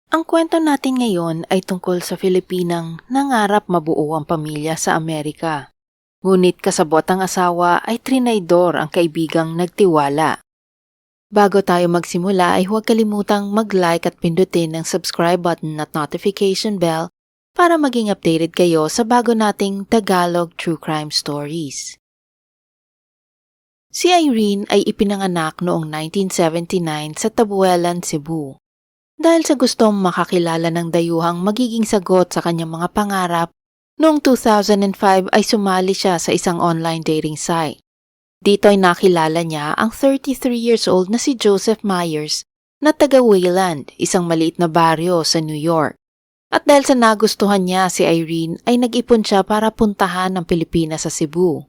Ang kwento natin ngayon ay tungkol sa Filipinang nangarap mabuo ang pamilya sa Amerika. Ngunit kasabot ang asawa ay trinaydor ang kaibigang nagtiwala. Bago tayo magsimula ay huwag kalimutang mag-like at pindutin ang subscribe button at notification bell para maging updated kayo sa bago nating Tagalog True Crime Stories. Si Irene ay ipinanganak noong 1979 sa Tabuelan, Cebu. Dahil sa gustong makakilala ng dayuhang magiging sagot sa kanyang mga pangarap, noong 2005 ay sumali siya sa isang online dating site. Dito ay nakilala niya ang 33 years old na si Joseph Myers na taga Wayland, isang maliit na baryo sa New York. At dahil sa nagustuhan niya si Irene ay nag-ipon siya para puntahan ang Pilipinas sa Cebu.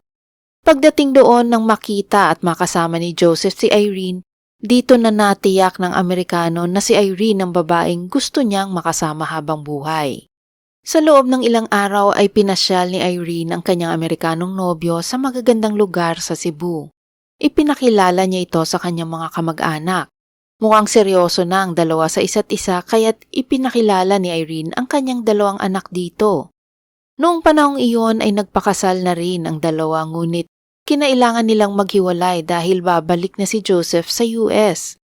Pagdating doon nang makita at makasama ni Joseph si Irene, dito na natiyak ng Amerikano na si Irene ang babaeng gusto niyang makasama habang buhay. Sa loob ng ilang araw ay pinasyal ni Irene ang kanyang Amerikanong nobyo sa magagandang lugar sa Cebu. Ipinakilala niya ito sa kanyang mga kamag-anak. Mukhang seryoso na ang dalawa sa isa't isa kaya't ipinakilala ni Irene ang kanyang dalawang anak dito. Noong panahong iyon ay nagpakasal na rin ang dalawa ngunit kinailangan nilang maghiwalay dahil babalik na si Joseph sa US.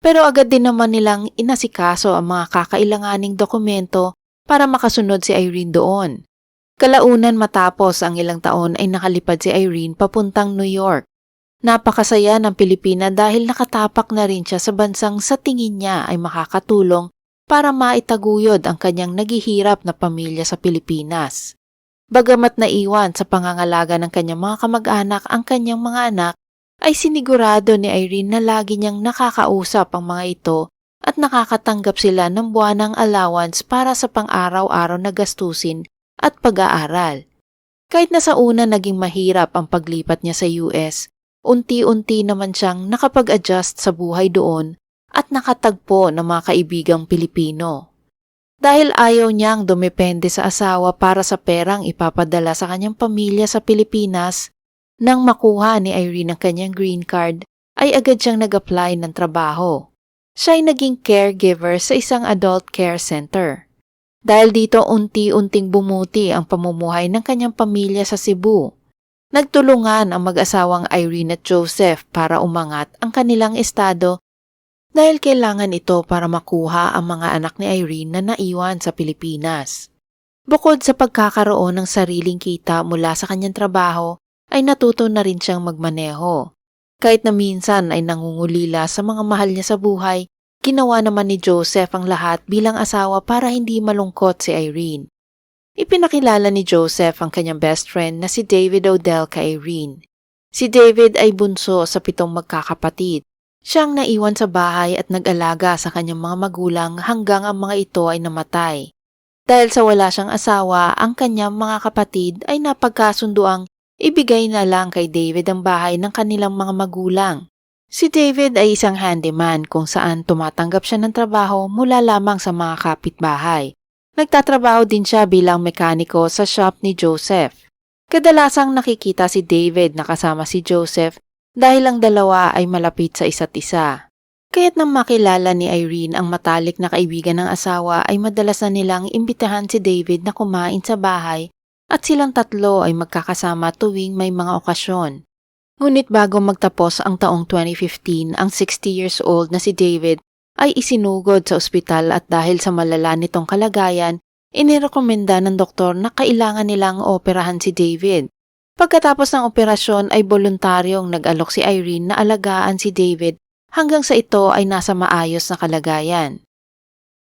Pero agad din naman nilang inasikaso ang mga kakailanganing dokumento para makasunod si Irene doon. Kalaunan matapos ang ilang taon ay nakalipad si Irene papuntang New York. Napakasaya ng Pilipina dahil nakatapak na rin siya sa bansang sa tingin niya ay makakatulong para maitaguyod ang kanyang naghihirap na pamilya sa Pilipinas. Bagamat naiwan sa pangangalaga ng kanyang mga kamag-anak ang kanyang mga anak, ay sinigurado ni Irene na lagi niyang nakakausap ang mga ito at nakakatanggap sila ng buwanang allowance para sa pang-araw-araw na gastusin at pag-aaral. Kahit na sa una naging mahirap ang paglipat niya sa US, unti-unti naman siyang nakapag-adjust sa buhay doon at nakatagpo ng mga kaibigang Pilipino. Dahil ayaw niyang dumepende sa asawa para sa perang ipapadala sa kanyang pamilya sa Pilipinas, nang makuha ni Irene ang kanyang green card, ay agad siyang nag-apply ng trabaho. Siya ay naging caregiver sa isang adult care center. Dahil dito unti-unting bumuti ang pamumuhay ng kanyang pamilya sa Cebu. Nagtulungan ang mag-asawang Irene at Joseph para umangat ang kanilang estado dahil kailangan ito para makuha ang mga anak ni Irene na naiwan sa Pilipinas. Bukod sa pagkakaroon ng sariling kita mula sa kanyang trabaho, ay natuto na rin siyang magmaneho. Kahit na minsan ay nangungulila sa mga mahal niya sa buhay, ginawa naman ni Joseph ang lahat bilang asawa para hindi malungkot si Irene. Ipinakilala ni Joseph ang kanyang best friend na si David Odell kay Irene. Si David ay bunso sa 7 magkakapatid. Siyang naiwan sa bahay at nag-alaga sa kanyang mga magulang hanggang ang mga ito ay namatay. Dahil sa wala siyang asawa, ang kanyang mga kapatid ay napagkasunduang ibigay na lang kay David ang bahay ng kanilang mga magulang. Si David ay isang handyman kung saan tumatanggap siya ng trabaho mula lamang sa mga kapitbahay. Nagtatrabaho din siya bilang mekaniko sa shop ni Joseph. Kadalasang nakikita si David na kasama si Joseph dahil ang dalawa ay malapit sa isa't isa. Kaya't nang makilala ni Irene ang matalik na kaibigan ng asawa ay madalas na nilang imbitahan si David na kumain sa bahay at silang tatlo ay magkakasama tuwing may mga okasyon. Ngunit bago magtapos ang taong 2015, ang 60 years old na si David ay isinugod sa ospital at dahil sa malala nitong kalagayan, inirekomenda ng doktor na kailangan nilang operahan si David. Pagkatapos ng operasyon ay voluntaryong nag-alok si Irene na alagaan si David hanggang sa ito ay nasa maayos na kalagayan.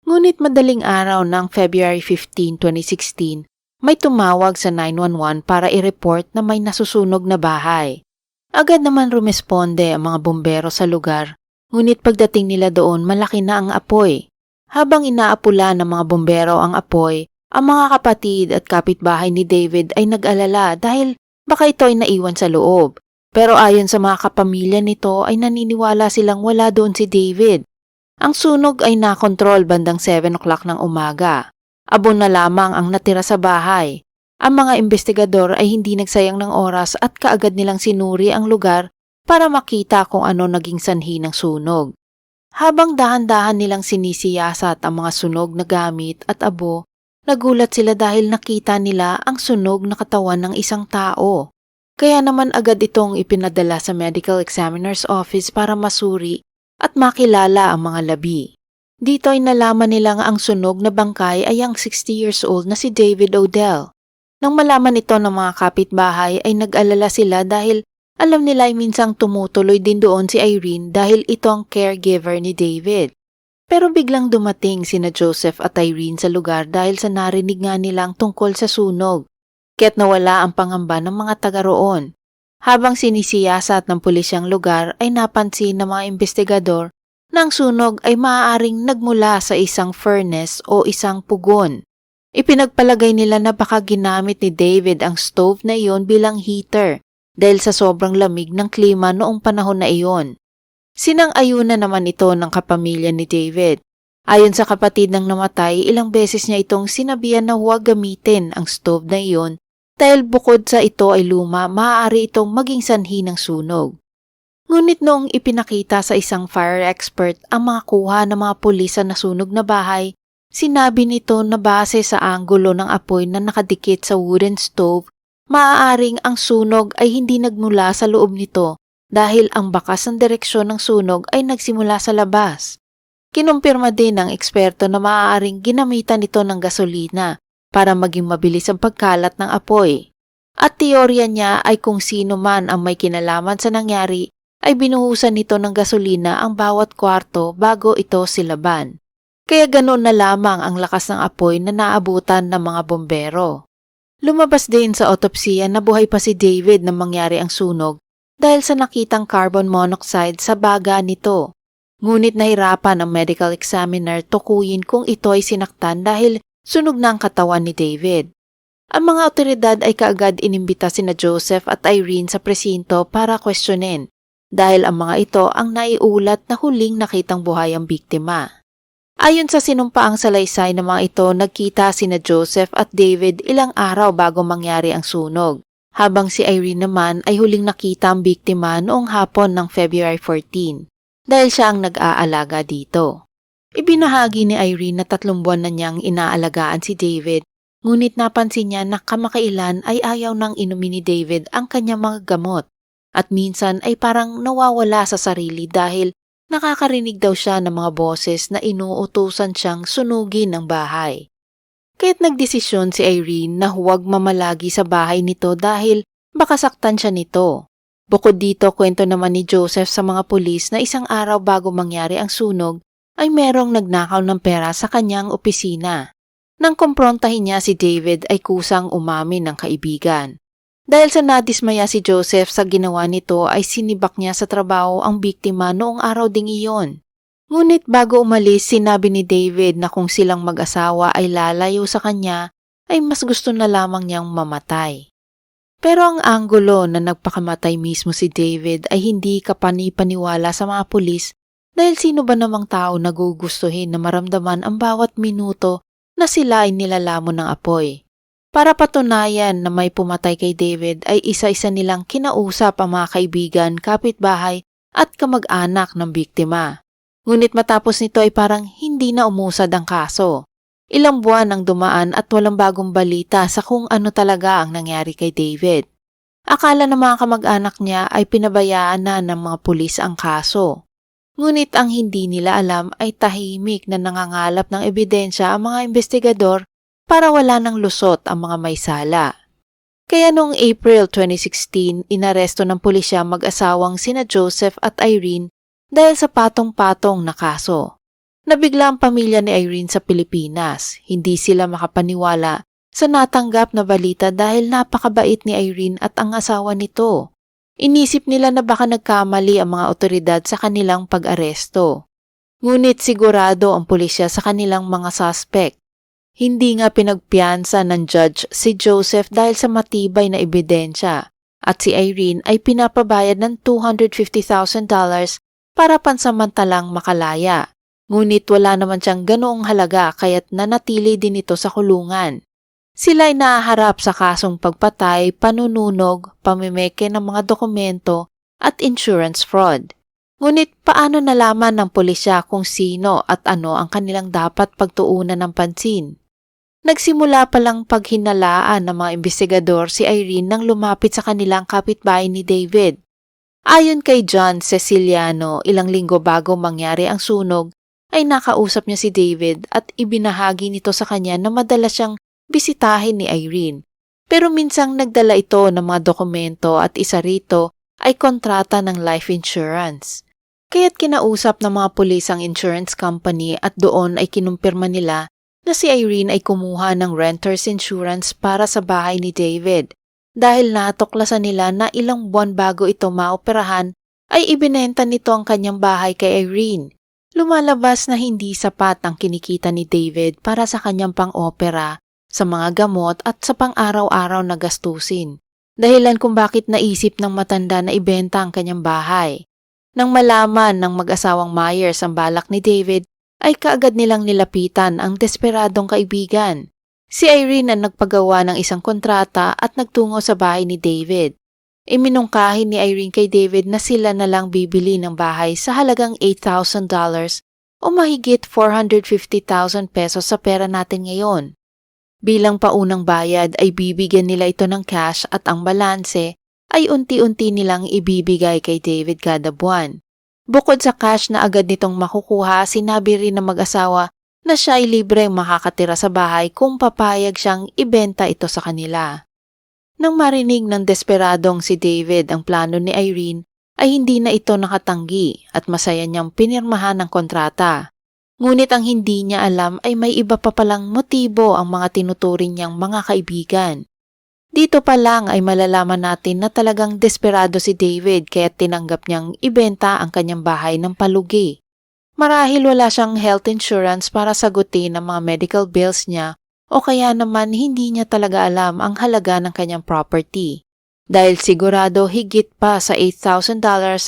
Ngunit madaling araw ng February 15, 2016, may tumawag sa 911 para i-report na may nasusunog na bahay. Agad naman rumesponde ang mga bumbero sa lugar, ngunit pagdating nila doon malaki na ang apoy. Habang inaapula ng mga bumbero ang apoy, ang mga kapatid at kapitbahay ni David ay nag-alala dahil baka ito ay naiwan sa loob. Pero ayon sa mga kapamilya nito ay naniniwala silang wala doon si David. Ang sunog ay nakontrol bandang 7 o'clock ng umaga. Abon na lamang ang natira sa bahay. Ang mga investigador ay hindi nagsayang ng oras at kaagad nilang sinuri ang lugar para makita kung ano naging sanhi ng sunog. Habang dahan-dahan nilang sinisiyasat ang mga sunog na gamit at abo, nagulat sila dahil nakita nila ang sunog na katawan ng isang tao. Kaya naman agad itong ipinadala sa medical examiner's office para masuri at makilala ang mga labi. Dito ay nalaman nilang ang sunog na bangkay ay ang 60 years old na si David Odell. Nang malaman ito ng mga kapitbahay ay nag-alala sila dahil alam nila ay minsang tumutuloy din doon si Irene dahil ito ang caregiver ni David. Pero biglang dumating sina Joseph at Irene sa lugar dahil sa narinig nga nilang tungkol sa sunog. Kaya't nawala ang pangamba ng mga taga roon. Habang sinisiyasat ng pulisyang lugar ay napansin ng mga investigador na ang sunog ay maaaring nagmula sa isang furnace o isang pugon. Ipinagpalagay nila na baka ginamit ni David ang stove na iyon bilang heater dahil sa sobrang lamig ng klima noong panahon na iyon. Sinang-ayunan naman ito ng kapamilya ni David. Ayon sa kapatid ng namatay, ilang beses niya itong sinabihan na huwag gamitin ang stove na iyon dahil bukod sa ito ay luma, maaari itong maging sanhi ng sunog. Ngunit noong ipinakita sa isang fire expert ang mga kuha ng mga pulis sa nasunog na bahay, sinabi nito na base sa anggulo ng apoy na nakadikit sa wooden stove, maaaring ang sunog ay hindi nagmula sa loob nito dahil ang bakas ng direksyon ng sunog ay nagsimula sa labas. Kinumpirma din ng eksperto na maaaring ginamitan ito ng gasolina para maging mabilis ang pagkalat ng apoy. At teorya niya ay kung sino man ang may kinalaman sa nangyari ay binuhusan nito ng gasolina ang bawat kwarto bago ito silaban. Kaya ganoon na lamang ang lakas ng apoy na naabutan ng mga bombero. Lumabas din sa autopsiya na buhay pa si David nang mangyari ang sunog dahil sa nakitang carbon monoxide sa baga nito. Ngunit nahirapan ang medical examiner tukuyin kung ito ay sinaktan dahil sunog na ang katawan ni David. Ang mga otoridad ay kaagad inimbita sina Joseph at Irene sa presinto para questionin dahil ang mga ito ang naiulat na huling nakitang buhay ang biktima. Ayon sa sinumpaang salaysay ng mga ito, nagkita sina Joseph at David ilang araw bago mangyari ang sunog, habang si Irene naman ay huling nakita ang biktima noong hapon ng February 14, dahil siya ang nag-aalaga dito. Ibinahagi ni Irene na 3 buwan na niyang inaalagaan si David, ngunit napansin niya na kamakailan ay ayaw nang inumin ni David ang kanyang mga gamot, at minsan ay parang nawawala sa sarili dahil nakakarinig daw siya ng mga boses na inuutusan siyang sunugin ang bahay. Kaya't nagdesisyon si Irene na huwag mamalagi sa bahay nito dahil baka saktan siya nito. Bukod dito, kwento naman ni Joseph sa mga pulis na isang araw bago mangyari ang sunog ay merong nagnakaw ng pera sa kanyang opisina. Nang kumprontahin niya si David ay kusang umamin ng kaibigan. Dahil sa nadismaya si Joseph sa ginawa nito ay sinibak niya sa trabaho ang biktima noong araw ding iyon. Ngunit bago umalis, sinabi ni David na kung silang mag-asawa ay lalayo sa kanya, ay mas gusto na lamang niyang mamatay. Pero ang anggulo na nagpakamatay mismo si David ay hindi kapani-paniwala sa mga pulis dahil sino ba namang tao nagugustuhin na maramdaman ang bawat minuto na sila ay nilalamon ng apoy. Para patunayan na may pumatay kay David ay isa-isa nilang kinausap ang mga kaibigan, kapitbahay at kamag-anak ng biktima. Ngunit matapos nito ay parang hindi na umusad ang kaso. Ilang buwan ang dumaan at walang bagong balita sa kung ano talaga ang nangyari kay David. Akala ng mga kamag-anak niya ay pinabayaan na ng mga pulis ang kaso. Ngunit ang hindi nila alam ay tahimik na nangangalap ng ebidensya ang mga investigador para wala ng lusot ang mga may sala. Kaya noong April 2016, inaresto ng pulisya mag-asawang sina Joseph at Irene dahil sa patong-patong na kaso. Nabigla ang pamilya ni Irene sa Pilipinas. Hindi sila makapaniwala sa natanggap na balita dahil napakabait ni Irene at ang asawa nito. Inisip nila na baka nagkamali ang mga otoridad sa kanilang pag-aresto. Ngunit sigurado ang pulisya sa kanilang mga suspect. Hindi nga pinagpiyansa ng judge si Joseph dahil sa matibay na ebidensya at si Irene ay pinapabayad ng $250,000 para pansamantalang makalaya. Ngunit wala naman siyang ganoong halaga kaya't nanatili din ito sa kulungan. Sila ay nahaharap sa kasong pagpatay, panununog, pamimeke ng mga dokumento at insurance fraud. Ngunit paano nalaman ng pulisya kung sino at ano ang kanilang dapat pagtuunan ng pansin? Nagsimula palang paghinalaan ng mga investigador si Irene nang lumapit sa kanilang kapitbahay ni David. Ayon kay John Ceciliano, ilang linggo bago mangyari ang sunog, ay nakausap niya si David at ibinahagi nito sa kanya na madalas siyang bisitahin ni Irene. Pero minsang nagdala ito ng mga dokumento at isa rito ay kontrata ng life insurance. Kaya't kinausap ng mga pulis ang insurance company at doon ay kinumpirma nila na si Irene ay kumuha ng renter's insurance para sa bahay ni David dahil natuklasan nila na ilang buwan bago ito maoperahan ay ibinenta nito ang kanyang bahay kay Irene. Lumalabas na hindi sapat ang kinikita ni David para sa kanyang pang-opera, sa mga gamot at sa pang-araw-araw na gastusin. Dahilan kung bakit naisip ng matanda na ibenta ang kanyang bahay. Nang malaman ng mag-asawang Myers ang balak ni David, ay kaagad nilang nilapitan ang desperadong kaibigan. Si Irene ang nagpagawa ng isang kontrata at nagtungo sa bahay ni David. Iminungkahi ni Irene kay David na sila na lang bibili ng bahay sa halagang $8,000 o mahigit 450,000 pesos sa pera natin ngayon. Bilang paunang bayad ay bibigyan nila ito ng cash at ang balanse ay unti-unti nilang ibibigay kay David kada buwan. Bukod sa cash na agad nitong makukuha, sinabi rin ng mag-asawa na siya ay libreng makakatira sa bahay kung papayag siyang ibenta ito sa kanila. Nang marinig ng desperadong si David ang plano ni Irene, ay hindi na ito nakatanggi at masaya niyang pinirmahan ang kontrata. Ngunit ang hindi niya alam ay may iba pa palang motibo ang mga tinuturing niyang mga kaibigan. Dito pa lang ay malalaman natin na talagang desperado si David kaya tinanggap niyang ibenta ang kanyang bahay ng palugi. Marahil wala siyang health insurance para sagutin ang mga medical bills niya o kaya naman hindi niya talaga alam ang halaga ng kanyang property. Dahil sigurado higit pa sa $8,000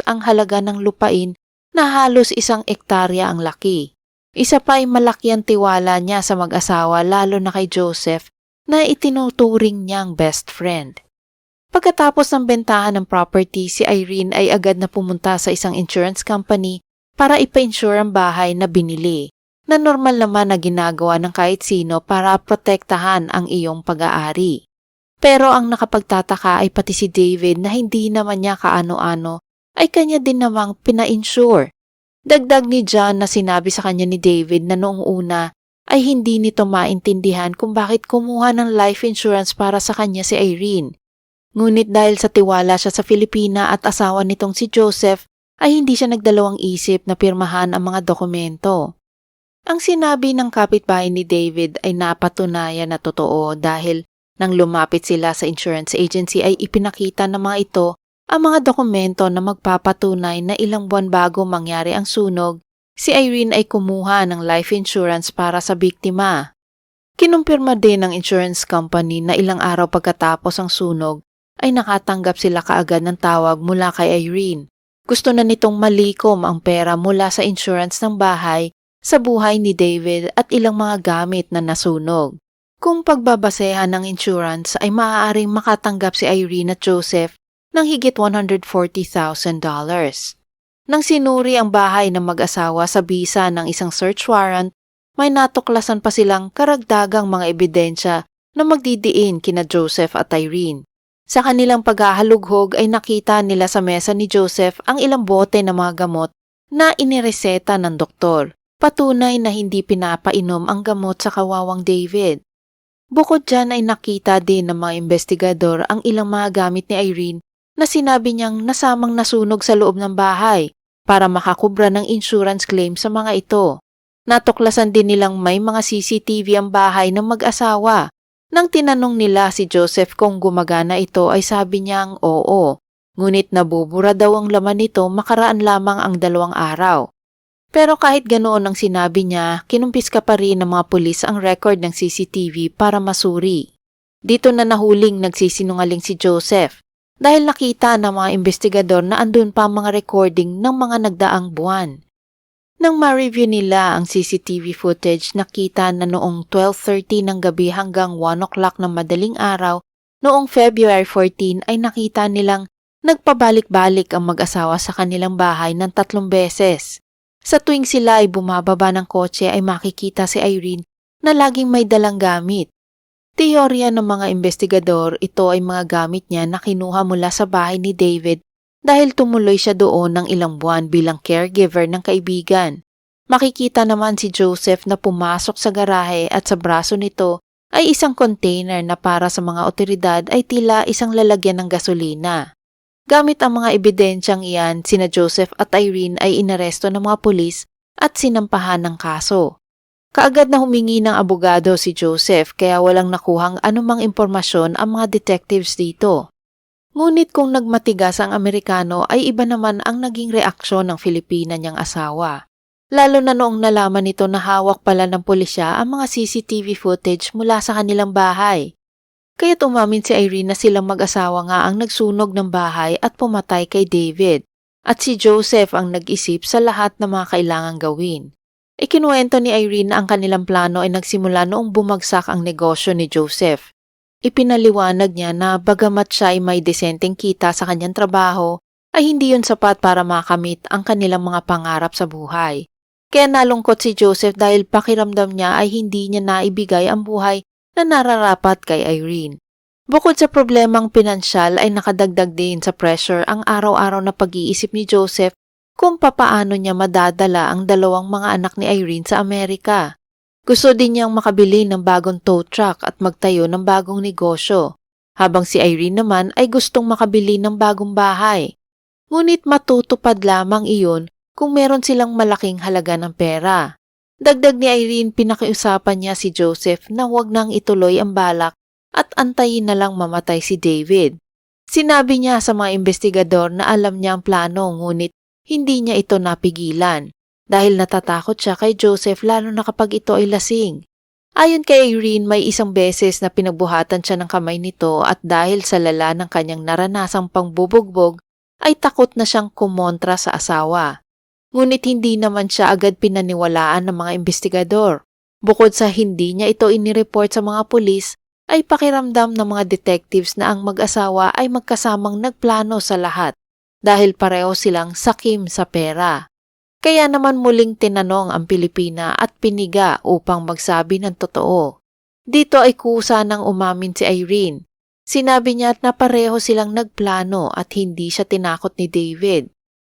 ang halaga ng lupain na halos 1 ektarya ang laki. Isa pa ay malaki ang tiwala niya sa mag-asawa lalo na kay Joseph na itinuturing niyang best friend. Pagkatapos ng bentahan ng property, si Irene ay agad na pumunta sa isang insurance company para ipa-insure ang bahay na binili, na normal naman na ginagawa ng kahit sino para protektahan ang iyong pag-aari. Pero ang nakapagtataka ay pati si David na hindi naman niya kaano-ano ay kanya din namang pina-insure. Dagdag ni John na sinabi sa kanya ni David na noong una ay hindi nito maintindihan kung bakit kumuha ng life insurance para sa kanya si Irene. Ngunit dahil sa tiwala siya sa Filipina at asawa nitong si Joseph, ay hindi siya nagdalawang isip na pirmahan ang mga dokumento. Ang sinabi ng kapitbahay ni David ay napatunayan na totoo dahil nang lumapit sila sa insurance agency ay ipinakita ng mga ito ang mga dokumento na magpapatunay na ilang buwan bago mangyari ang sunog, si Irene ay kumuha ng life insurance para sa biktima. Kinumpirma din ng insurance company na ilang araw pagkatapos ang sunog ay nakatanggap sila kaagad ng tawag mula kay Irene. Gusto na nitong malikom ang pera mula sa insurance ng bahay, sa buhay ni David at ilang mga gamit na nasunog. Kung pagbabasehan ng insurance ay maaaring makatanggap si Irene at Joseph ng higit $140,000. Nang sinuri ang bahay ng mag-asawa sa bisa ng isang search warrant, may natuklasan pa silang karagdagang mga ebidensya na magdidiin kina Joseph at Irene. Sa kanilang paghahalughog ay nakita nila sa mesa ni Joseph ang ilang bote ng mga gamot na inireseta ng doktor, patunay na hindi pinapainom ang gamot sa kawawang David. Bukod dyan ay nakita din ng mga investigador ang ilang mga gamit ni Irene na sinabi niyang nasamang nasunog sa loob ng bahay para makakubra ng insurance claim sa mga ito. Natuklasan din nilang may mga CCTV ang bahay ng mag-asawa. Nang tinanong nila si Joseph kung gumagana ito ay sabi niyang oo, ngunit nabubura daw ang laman nito makaraan lamang ang 2 araw. Pero kahit ganoon ang sinabi niya, kinumpiska pa rin ng mga pulis ang record ng CCTV para masuri. Dito na nahuling nagsisinungaling si Joseph dahil nakita ng mga investigador na andun pa ang mga recording ng mga nagdaang buwan. Nang ma-review nila ang CCTV footage, nakita na noong 12:30 ng gabi hanggang 1 o'clock ng madaling araw, noong February 14 ay nakita nilang Nagpabalik-balik ang mag-asawa sa kanilang bahay ng 3 beses. Sa tuwing sila ay bumababa ng kotse ay makikita si Irene na laging may dalang gamit. Teorya ng mga investigador, ito ay mga gamit niya na kinuha mula sa bahay ni David dahil tumuloy siya doon ng ilang buwan bilang caregiver ng kaibigan. Makikita naman si Joseph na pumasok sa garahe at sa braso nito ay isang container na para sa mga otoridad ay tila isang lalagyan ng gasolina. Gamit ang mga ebidensyang iyan, sina Joseph at Irene ay inaresto ng mga pulis at sinampahan ng kaso. Kaagad na humingi ng abogado si Joseph kaya walang nakuhang anumang impormasyon ang mga detectives dito. Ngunit kung nagmatigas ang Amerikano ay iba naman ang naging reaksyon ng Filipina niyang asawa. Lalo na noong nalaman nito na hawak pala ng pulisya ang mga CCTV footage mula sa kanilang bahay. Kaya't umamin si Irene na silang mag-asawa nga ang nagsunog ng bahay at pumatay kay David, at si Joseph ang nag-isip sa lahat ng mga kailangang gawin. Ikinuwento ni Irene na ang kanilang plano ay nagsimula noong bumagsak ang negosyo ni Joseph. Ipinaliwanag niya na bagamat siya ay may desenteng kita sa kanyang trabaho, ay hindi yun sapat para makamit ang kanilang mga pangarap sa buhay. Kaya nalungkot si Joseph dahil pakiramdam niya ay hindi niya naibigay ang buhay na nararapat kay Irene. Bukod sa problemang pinansyal ay nakadagdag din sa pressure ang araw-araw na pag-iisip ni Joseph kung papaano niya madadala ang 2 mga anak ni Irene sa Amerika. Gusto din niyang makabili ng bagong tow truck at magtayo ng bagong negosyo, habang si Irene naman ay gustong makabili ng bagong bahay. Ngunit matutupad lamang iyon kung meron silang malaking halaga ng pera. Dagdag ni Irene, pinakiusapan niya si Joseph na huwag nang ituloy ang balak at antayin na lang mamatay si David. Sinabi niya sa mga investigador na alam niya ang plano ngunit hindi niya ito napigilan dahil natatakot siya kay Joseph lalo na kapag ito ay lasing. Ayon kay Irene, may isang beses na pinagbuhatan siya ng kamay nito at dahil sa lala ng kanyang naranasang pangbubugbog ay takot na siyang kumontra sa asawa. Ngunit hindi naman siya agad pinaniwalaan ng mga investigador. Bukod sa hindi niya ito inireport sa mga pulis, ay pakiramdam ng mga detectives na ang mag-asawa ay magkasamang nagplano sa lahat dahil pareho silang sakim sa pera. Kaya naman muling tinanong ang Pilipina at piniga upang magsabi ng totoo. Dito ay kusa nang umamin si Irene. Sinabi niya na pareho silang nagplano at hindi siya tinakot ni David.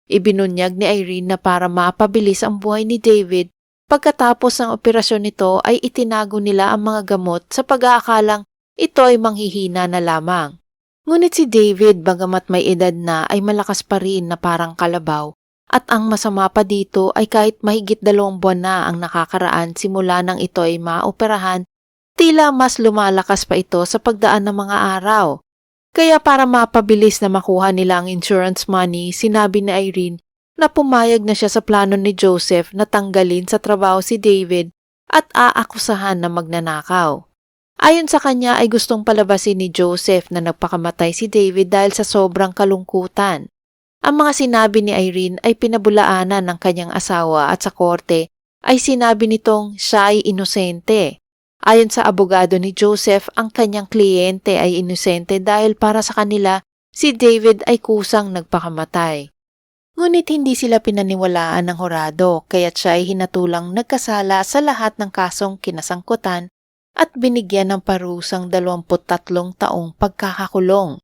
Ibinunyag ni Irene na para mapabilis ang buhay ni David, pagkatapos ng operasyon nito ay itinago nila ang mga gamot sa pag-aakalang ito ay manghihina na lamang. Ngunit si David, bagamat may edad na, ay malakas pa rin na parang kalabaw, at ang masama pa dito ay kahit mahigit 2 buwan na ang nakakaraan simula nang ito ay maoperahan, tila mas lumalakas pa ito sa pagdaan ng mga araw. Kaya para mapabilis na makuha nila ang insurance money, sinabi ni Irene na pumayag na siya sa plano ni Joseph na tanggalin sa trabaho si David at aakusahan na magnanakaw. Ayon sa kanya ay gustong palabasin ni Joseph na nagpakamatay si David dahil sa sobrang kalungkutan. Ang mga sinabi ni Irene ay pinabulaanan ng kanyang asawa at sa korte ay sinabi nitong siya ay inosente. Ayon sa abogado ni Joseph, ang kanyang kliyente ay inosente dahil para sa kanila, si David ay kusang nagpakamatay. Ngunit hindi sila pinaniwalaan ng hurado, kaya't siya ay hinatulang nagkasala sa lahat ng kasong kinasangkutan at binigyan ng parusang 23 taong pagkakakulong.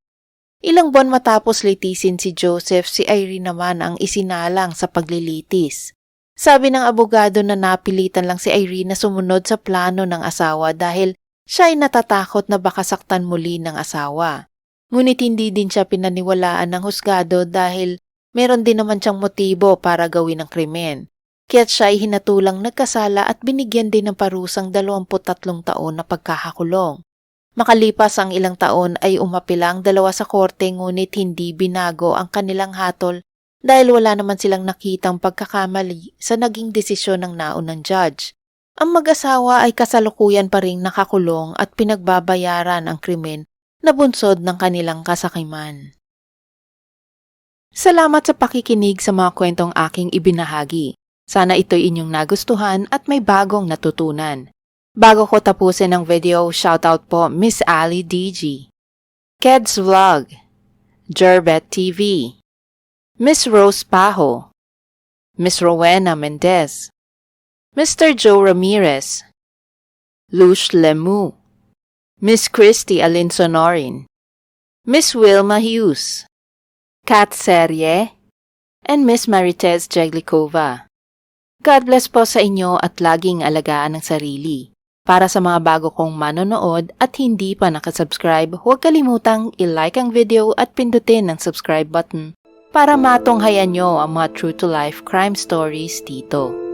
Ilang buwan matapos litisin si Joseph, si Irene naman ang isinalang sa paglilitis. Sabi ng abogado na napilitan lang si Irene na sumunod sa plano ng asawa dahil siya ay natatakot na baka saktan muli ng asawa. Ngunit hindi din siya pinaniwalaan ng husgado dahil meron din naman siyang motibo para gawin ang krimen. Kaya't siya ay hinatulang nagkasala at binigyan din ng parusang 23 taon na pagkakakulong. Makalipas ang ilang taon ay umapila ang 2 sa korte ngunit hindi binago ang kanilang hatol dahil wala naman silang nakitang pagkakamali sa naging desisyon ng naunang judge. Ang mag-asawa ay kasalukuyan pa ring nakakulong at pinagbabayaran ang krimen na bunsod ng kanilang kasakiman. Salamat sa pakikinig sa mga kwentong aking ibinahagi. Sana ito'y inyong nagustuhan at may bagong natutunan. Bago ko tapusin ang video, shoutout po Miss Ali DG, Keds Vlog, Jervet TV, Miss Rose Pajo, Miss Rowena Mendez, Mr. Joe Ramirez, Lush Lemu, Miss Christy Alinsonorin, Miss Wilma Hughes, Kat Serye, and Miss Maritez Jeglikova. God bless po sa inyo at laging alagaan ang sarili. Para sa mga bago kong manonood at hindi pa nakasubscribe, huwag kalimutang i-like ang video at pindutin ang subscribe button para matunghayan nyo ang mga true-to-life crime stories dito.